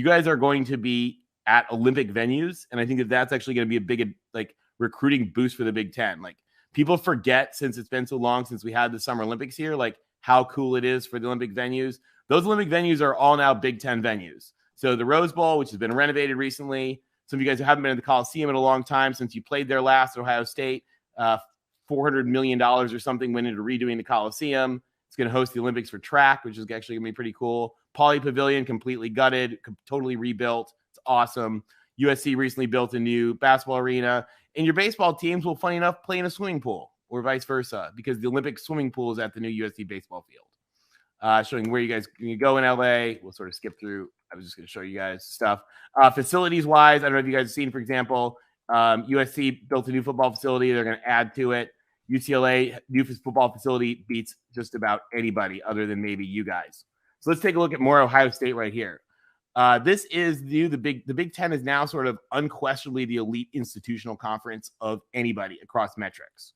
you guys are going to be at Olympic venues, and I think that that's actually going to be a big like recruiting boost for the Big Ten. Like people forget, since it's been so long since we had the Summer Olympics here, like how cool it is for the Olympic venues. Those Olympic venues are all now Big Ten venues. So the Rose Bowl, which has been renovated recently. Some of you guys who haven't been to the Coliseum in a long time since you played there last at Ohio State, $400 million or something went into redoing the Coliseum. It's going to host the Olympics for track, which is actually going to be pretty cool. Pauley Pavilion, completely gutted, totally rebuilt. It's awesome. USC recently built a new basketball arena. And your baseball teams will, funny enough, play in a swimming pool or vice versa, because the Olympic swimming pool is at the new USC baseball field. Showing where you guys can go in LA. We'll sort of skip through. I was just going to show you guys stuff. Facilities-wise, I don't know if you guys have seen, for example, USC built a new football facility. They're going to add to it. UCLA new football facility beats just about anybody other than maybe you guys. So let's take a look at more Ohio State right here. This is new. The Big Ten is now sort of unquestionably the elite institutional conference of anybody across metrics.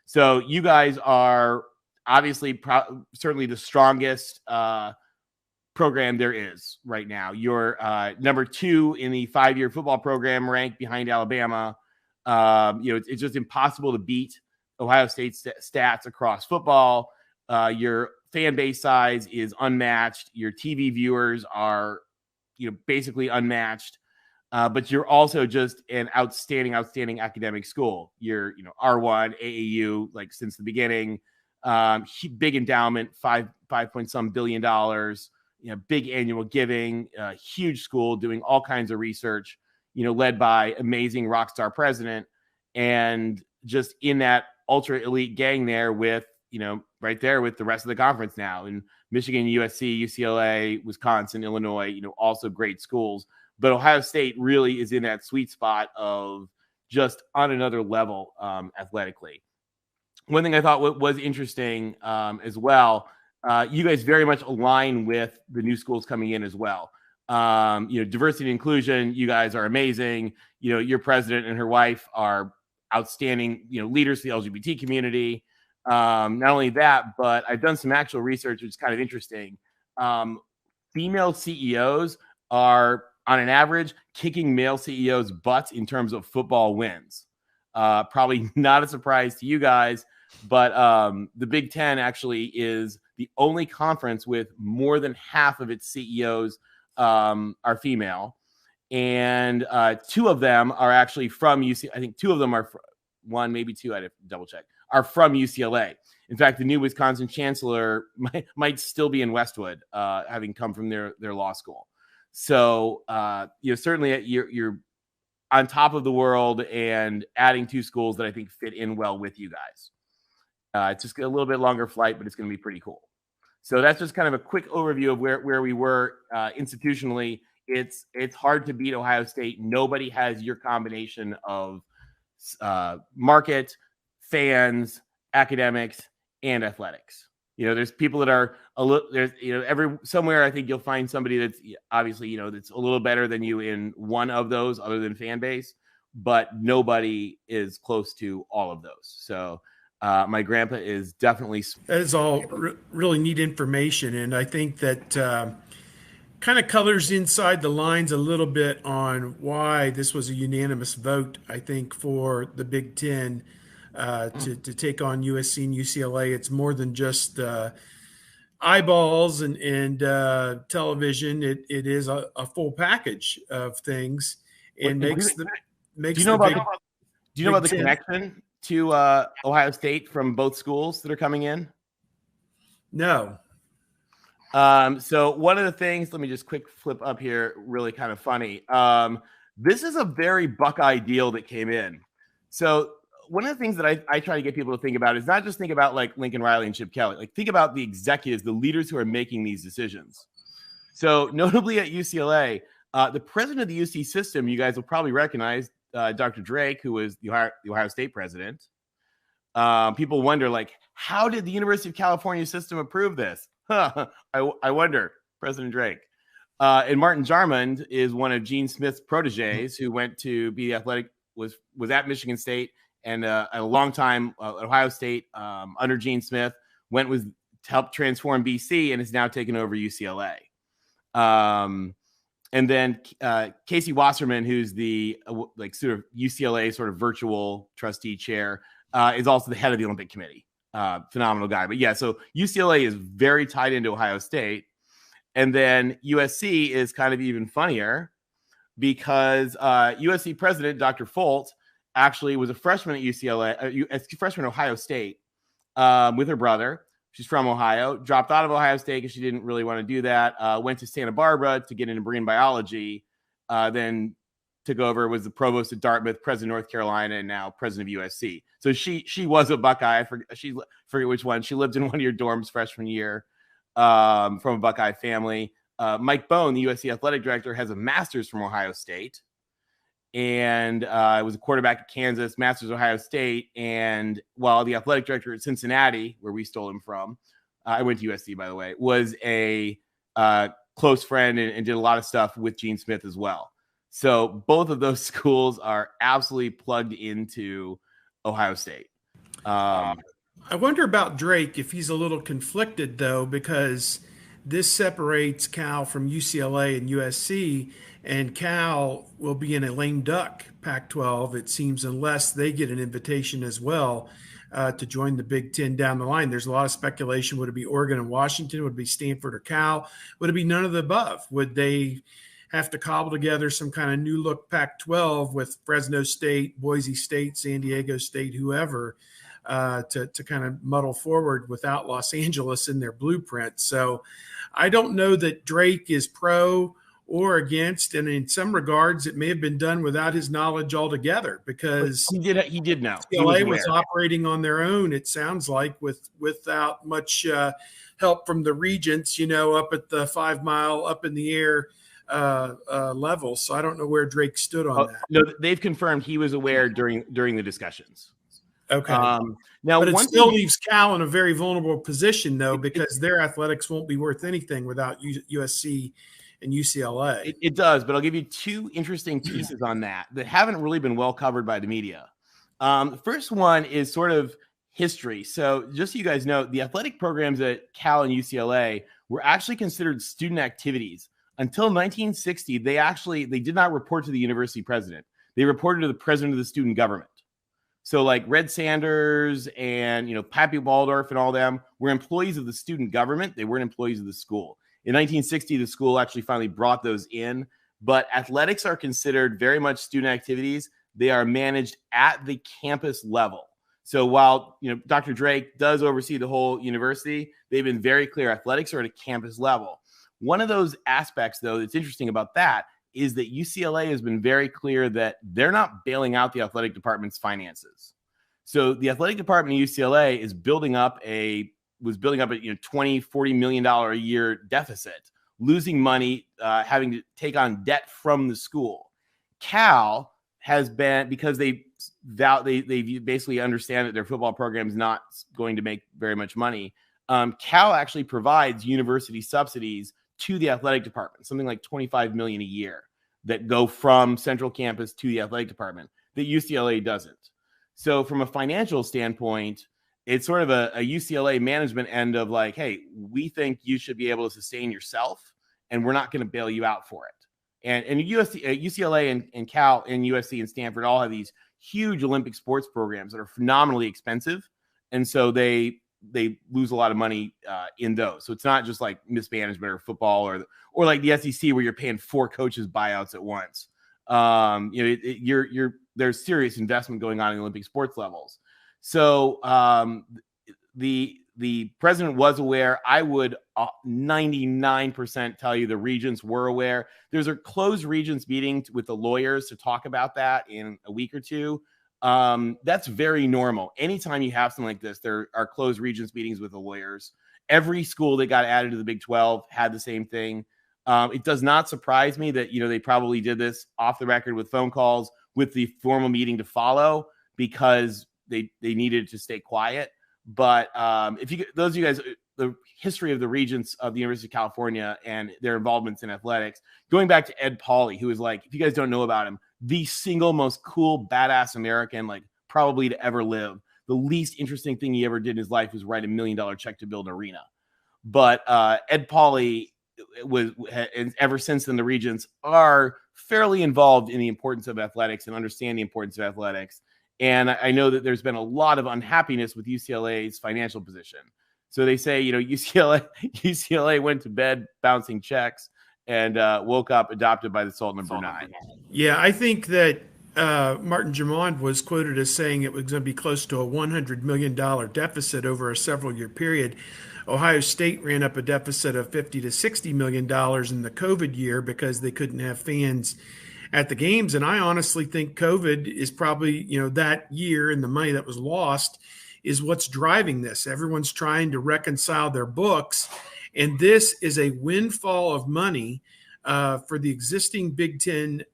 So you guys are obviously certainly the strongest program there is right now. You're number 2 in the 5-year football program, ranked behind Alabama. It's just impossible to beat Ohio State's stats across football. Your fan base size is unmatched. Your TV viewers are, basically unmatched. But you're also just an outstanding academic school. You're, R1, AAU, like since the beginning. Big endowment, five point some billion dollars. Big annual giving. Huge school doing all kinds of research. Led by amazing rock star president, and just in that ultra elite gang there with, right there with the rest of the conference now, in Michigan, USC, UCLA, Wisconsin, Illinois, also great schools. But Ohio State really is in that sweet spot of just on another level athletically. One thing I thought was interesting as well, you guys very much align with the new schools coming in as well. Diversity and inclusion, you guys are amazing. Your president and her wife are outstanding, leaders for the LGBT community. Not only that, but I've done some actual research, which is kind of interesting. Female CEOs are, on an average, kicking male CEOs' butts in terms of football wins. Probably not a surprise to you guys, but the Big Ten actually is the only conference with more than half of its CEOs are female. And 2 of them are actually from UC. I think 2 of them are one, maybe 2. I'd have to double check. Are from UCLA. In fact, the new Wisconsin chancellor might still be in Westwood, having come from their law school. So certainly you're on top of the world and adding 2 schools that I think fit in well with you guys. It's just a little bit longer flight, but it's going to be pretty cool. So that's just kind of a quick overview of where we were institutionally. It's hard to beat Ohio State. Nobody has your combination of market, fans, academics, and athletics. There's people that are a little, there's, somewhere I think you'll find somebody that's obviously, that's a little better than you in one of those other than fan base, but nobody is close to all of those. So my grandpa is definitely. That is all really neat information. And I think that kind of colors inside the lines a little bit on why this was a unanimous vote, I think, for the Big Ten to take on USC and UCLA. It's more than just eyeballs and television. It is a full package of things, and makes the Do you know about the connection to Ohio State from both schools that are coming in? No. So one of the things, let me just quick flip up here, really kind of funny. This is a very Buckeye deal that came in. So one of the things that I try to get people to think about is not just think about like Lincoln Riley and Chip Kelly, like think about the executives, the leaders who are making these decisions. So notably at UCLA, the president of the UC system, you guys will probably recognize Dr. Drake, who was the Ohio State president. People wonder, like, how did the University of California system approve this? I wonder, President Drake. And Martin Jarmond is one of Gene Smith's proteges who went to be athletic, was at Michigan State and a long time at Ohio State under Gene Smith, to help transform BC and is now taken over UCLA. And then Casey Wasserman, who's the like sort of UCLA sort of virtual trustee chair, is also the head of the Olympic Committee. Phenomenal guy. But yeah, so UCLA is very tied into Ohio State. And then USC is kind of even funnier because USC president, Dr. Folt, actually was a freshman at UCLA, a freshman at Ohio State with her brother. She's from Ohio, dropped out of Ohio State because she didn't really want to do that. Went to Santa Barbara to get into marine biology, then took over, was the provost at Dartmouth, president of North Carolina, and now president of USC. So she was a Buckeye. I forget which one. She lived in one of your dorms freshman year from a Buckeye family. Mike Bone, the USC athletic director, has a master's from Ohio State. And was a quarterback at Kansas, master's Ohio State. And while the athletic director at Cincinnati, where we stole him from, I went to USC, by the way, was a close friend and did a lot of stuff with Gene Smith as well. So both of those schools are absolutely plugged into Ohio State. I wonder about Drake, if he's a little conflicted, though, because this separates Cal from UCLA and USC, and Cal will be in a lame duck Pac-12, it seems, unless they get an invitation as well to join the Big Ten down the line. There's a lot of speculation. Would it be Oregon and Washington? Would it be Stanford or Cal? Would it be none of the above? Would they have to cobble together some kind of new look Pac-12 with Fresno State, Boise State, San Diego State, whoever, to kind of muddle forward without Los Angeles in their blueprint? So I don't know that Drake is pro or against, and in some regards, it may have been done without his knowledge altogether, because he did know. UCLA was operating on their own, it sounds like, without much help from the regents, up at the 5 mile up in the air level. So I don't know where Drake stood on that. No, they've confirmed he was aware during the discussions. Okay. Now, but it still leaves Cal in a very vulnerable position, though, because their athletics won't be worth anything without USC and UCLA. It does, but I'll give you two interesting pieces on that haven't really been well covered by the media. The first one is sort of history. So just so you guys know, the athletic programs at Cal and UCLA were actually considered student activities. Until 1960, they did not report to the university president. They reported to the president of the student government. So like Red Sanders and, Pappy Waldorf and all them were employees of the student government. They weren't employees of the school. In 1960, the school actually finally brought those in, but athletics are considered very much student activities. They are managed at the campus level. So while, Dr. Drake does oversee the whole university, they've been very clear athletics are at a campus level. One of those aspects, though, that's interesting about that is that UCLA has been very clear that they're not bailing out the athletic department's finances. So the athletic department of UCLA is building up a $20-40 million a year deficit, losing money, having to take on debt from the school. Cal has been, because they basically understand that their football program is not going to make very much money. Cal actually provides university subsidies to the athletic department, something like $25 million a year that go from central campus to the athletic department that UCLA doesn't. So from a financial standpoint, it's sort of a UCLA management end of like, hey, we think you should be able to sustain yourself, and we're not going to bail you out for it. And UCLA and Cal and USC and Stanford all have these huge Olympic sports programs that are phenomenally expensive, and so they lose a lot of money in those. So it's not just like mismanagement or football or like the SEC where you're paying 4 coaches buyouts at once. There's serious investment going on in Olympic sports levels. So the president was aware. I would 99% tell you the regents were aware. There's a closed regents meeting with the lawyers to talk about that in a week or two. That's very normal. Anytime you have something like this, there are closed regents meetings with the lawyers. Every school that got added to the Big 12 had the same thing. It does not surprise me that, they probably did this off the record with phone calls with the formal meeting to follow, because they needed to stay quiet. But those of you guys, the history of the regents of the University of California and their involvements in athletics, going back to Ed Pauley, who is like, if you guys don't know about him, the single most cool, badass American, like probably to ever live. The least interesting thing he ever did in his life was write $1 million check to build an arena. But Ed Pauley and ever since then, the Regents are fairly involved in the importance of athletics and understand the importance of athletics. And I know that there's been a lot of unhappiness with UCLA's financial position. So they say, UCLA went to bed bouncing checks and woke up adopted by the Sultan of Brunei. Yeah, I think that Martin Drummond was quoted as saying it was going to be close to a $100 million deficit over a several-year period. Ohio State ran up a deficit of $50 to $60 million in the COVID year because they couldn't have fans at the games. And I honestly think COVID is probably, that year and the money that was lost is what's driving this. Everyone's trying to reconcile their books. And this is a windfall of money for the existing Big Ten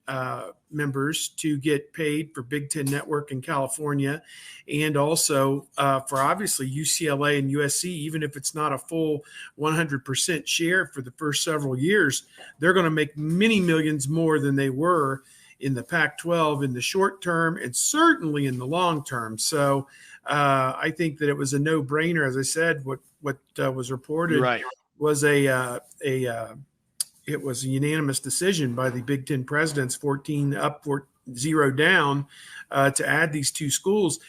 members to get paid for Big Ten Network in California, and also for obviously UCLA and USC, even if it's not a full 100% share for the first several years, they're going to make many millions more than they were in the Pac-12 in the short term and certainly in the long term. So I think that it was a no-brainer. As I said, what was reported was it was a unanimous decision by the Big Ten presidents, 14 up, 0 down, to add these two schools.